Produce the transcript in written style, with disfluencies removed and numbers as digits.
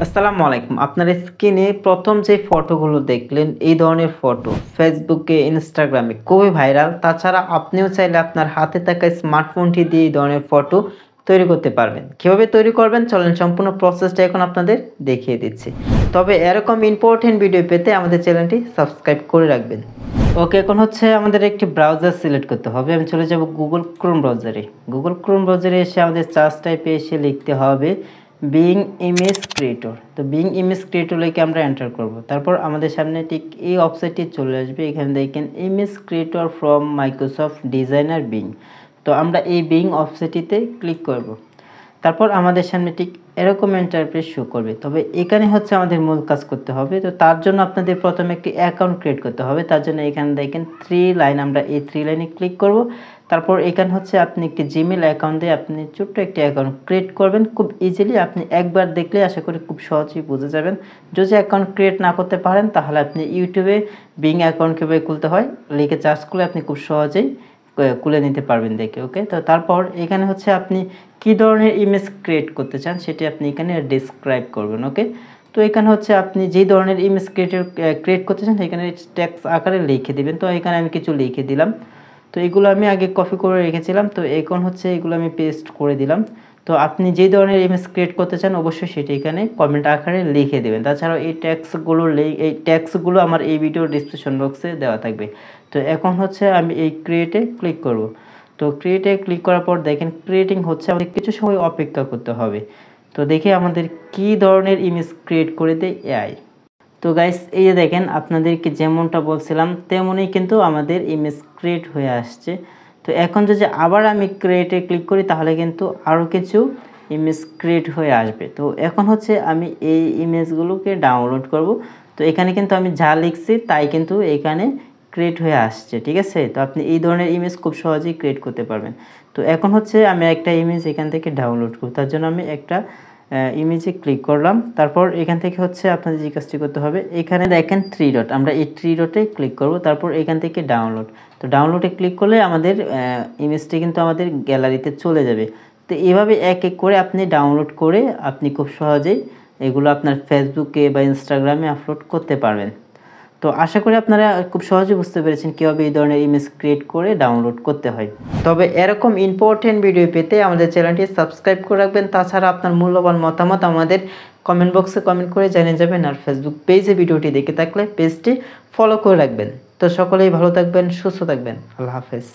আসসালামু আলাইকুম। আপনার স্ক্রিনে প্রথম যে ফটোগুলো দেখলেন এই ধরনের ফটো ফেসবুকে, ইনস্টাগ্রামে খুবই ভাইরাল। তাছাড়া আপনিও চাইলে আপনার হাতে থাকা স্মার্টফোনটি দিয়ে এই ধরনের ফটো তৈরি করতে পারবেন। কিভাবে তৈরি করবেন চলেন সম্পূর্ণ প্রসেসটা এখন আপনাদের দেখিয়ে দিচ্ছি। তবে এরকম ইম্পর্টেন্ট ভিডিও পেতে আমাদের চ্যানেলটি সাবস্ক্রাইব করে রাখবেন। ওকে, এখন হচ্ছে আমাদের একটি ব্রাউজার সিলেক্ট করতে হবে। আমি চলে যাব গুগল ক্রোম ব্রাউজারে। গুগল ক্রোম ব্রাউজারে এসে আমাদের সার্চ টাইপে এসে লিখতে হবে বিং ইমেজ ক্রিয়েটর। তো বিং ইমেজ ক্রিয়েটর লিখে আমরা এন্টার করব। তারপর আমাদের সামনে ঠিক এই ওয়েবসাইটটি চলে আসবে। এখানে দেখেন image creator from Microsoft designer being. তো আমরা এই বিং ওয়েবসাইটটিতে ক্লিক করব। তারপর আমাদের সামনে ঠিক এরকম ইন্টারফেস শো করবে। তবে এখানে হচ্ছে আমাদের মূল কাজ করতে হবে। তো তার জন্য আপনাদের প্রথমে একটি অ্যাকাউন্ট ক্রিয়েট করতে হবে। তার জন্য এখানে দেখেন 3 লাইন, আমরা এই 3 লাইনে ক্লিক করব। তারপর এখানে হচ্ছে আপনি একটি জিমেল অ্যাকাউন্ট দিয়ে আপনি ছোট্ট একটি অ্যাকাউন্ট ক্রিয়েট করবেন। খুব ইজিলি আপনি একবার দেখলে আশা করি খুব সহজেই বুঝে যাবেন। যদি অ্যাকাউন্ট ক্রিয়েট না করতে পারেন তাহলে আপনি ইউটিউবে বিং অ্যাকাউন্ট কীভাবে খুলতে হয় লিখে সার্চ করলে আপনি খুব সহজেই খুলে নিতে পারবেন দেখে। ওকে, তো তারপর এখানে হচ্ছে আপনি কী ধরনের ইমেজ ক্রিয়েট করতে চান সেটি আপনি এখানে ডিসক্রাইব করবেন। ওকে, তো এখানে হচ্ছে আপনি যেই ধরনের ইমেজ ক্রিয়েট করতে চান এখানে টেক্সট আকারে লিখে দিবেন। তো এখানে আমি কিছু লিখে দিলাম। তো এগুলো আমি আগে কপি করে রেখেছিলাম, তো এখন হচ্ছে এগুলো আমি পেস্ট করে দিলাম। তো আপনি যেই ধরনের ইমেজ ক্রিয়েট করতে চান অবশ্যই সেটা এখানে কমেন্ট আকারে লিখে দেবেন। তাছাড়াও এই ট্যাক্সগুলো আমার এই ভিডিওর ডিসক্রিপশন বক্সে দেওয়া থাকবে। তো এখন হচ্ছে আমি এই ক্রিয়েটে ক্লিক করব। তো ক্রিয়েটে ক্লিক করার পর দেখেন ক্রিয়েটিং হচ্ছে, আমাদের কিছু সময় অপেক্ষা করতে হবে। তো দেখে আমাদের কি ধরনের ইমেজ ক্রিয়েট করে দেয় এআই। তো গাইস, এই যে দেখেন আপনাদেরকে যেমনটা বলছিলাম তেমনই কিন্তু আমাদের ইমেজ ক্রিয়েট হয়ে আসছে। তো এখন যদি আবার আমি ক্রিয়েটে ক্লিক করি তাহলে কিন্তু আরও কিছু ইমেজ ক্রিয়েট হয়ে আসবে। তো এখন হচ্ছে আমি এই ইমেজগুলোকে ডাউনলোড করব। তো এখানে কিন্তু আমি যা লিখছি তাই কিন্তু এখানে ক্রিয়েট হয়ে আসছে, ঠিক আছে। তো আপনি এই ধরনের ইমেজ খুব সহজেই ক্রিয়েট করতে পারবেন। তো এখন হচ্ছে আমি একটা ইমেজ এখান থেকে ডাউনলোড করব। তার জন্য আমি একটা ইমেজে ক্লিক করলাম। তারপর এখান থেকে হচ্ছে আপনাদের যে কাজটি করতে হবে, এখানে দেখেন 3 ডট, আমরা এই 3 ডটে ক্লিক করব। তারপর এখান থেকে ডাউনলোড, তো ডাউনলোডে ক্লিক করলে আমাদের ইমেজটি কিন্তু আমাদের গ্যালারিতে চলে যাবে। তো এভাবে এক এক করে আপনি ডাউনলোড করে আপনি খুব সহজেই এগুলো আপনার ফেসবুকে বা ইনস্টাগ্রামে আপলোড করতে পারবেন। তো আশা করি আপনারা খুব সহজে বুঝতে পেরেছেন কীভাবে এই ধরনের ইমেজ ক্রিয়েট করে ডাউনলোড করতে হয়। তবে এরকম ইম্পর্টেন্ট ভিডিও পেতে আমাদের চ্যানেলটি সাবস্ক্রাইব করে রাখবেন। তাছাড়া আপনার মূল্যবান মতামত আমাদের কমেন্ট বক্সে কমেন্ট করে জানিয়ে যাবেন। আর ফেসবুক পেজে ভিডিওটি দেখে থাকলে পেজটি ফলো করে রাখবেন। তো সকলেই ভালো থাকবেন, সুস্থ থাকবেন। আল্লাহ হাফেজ।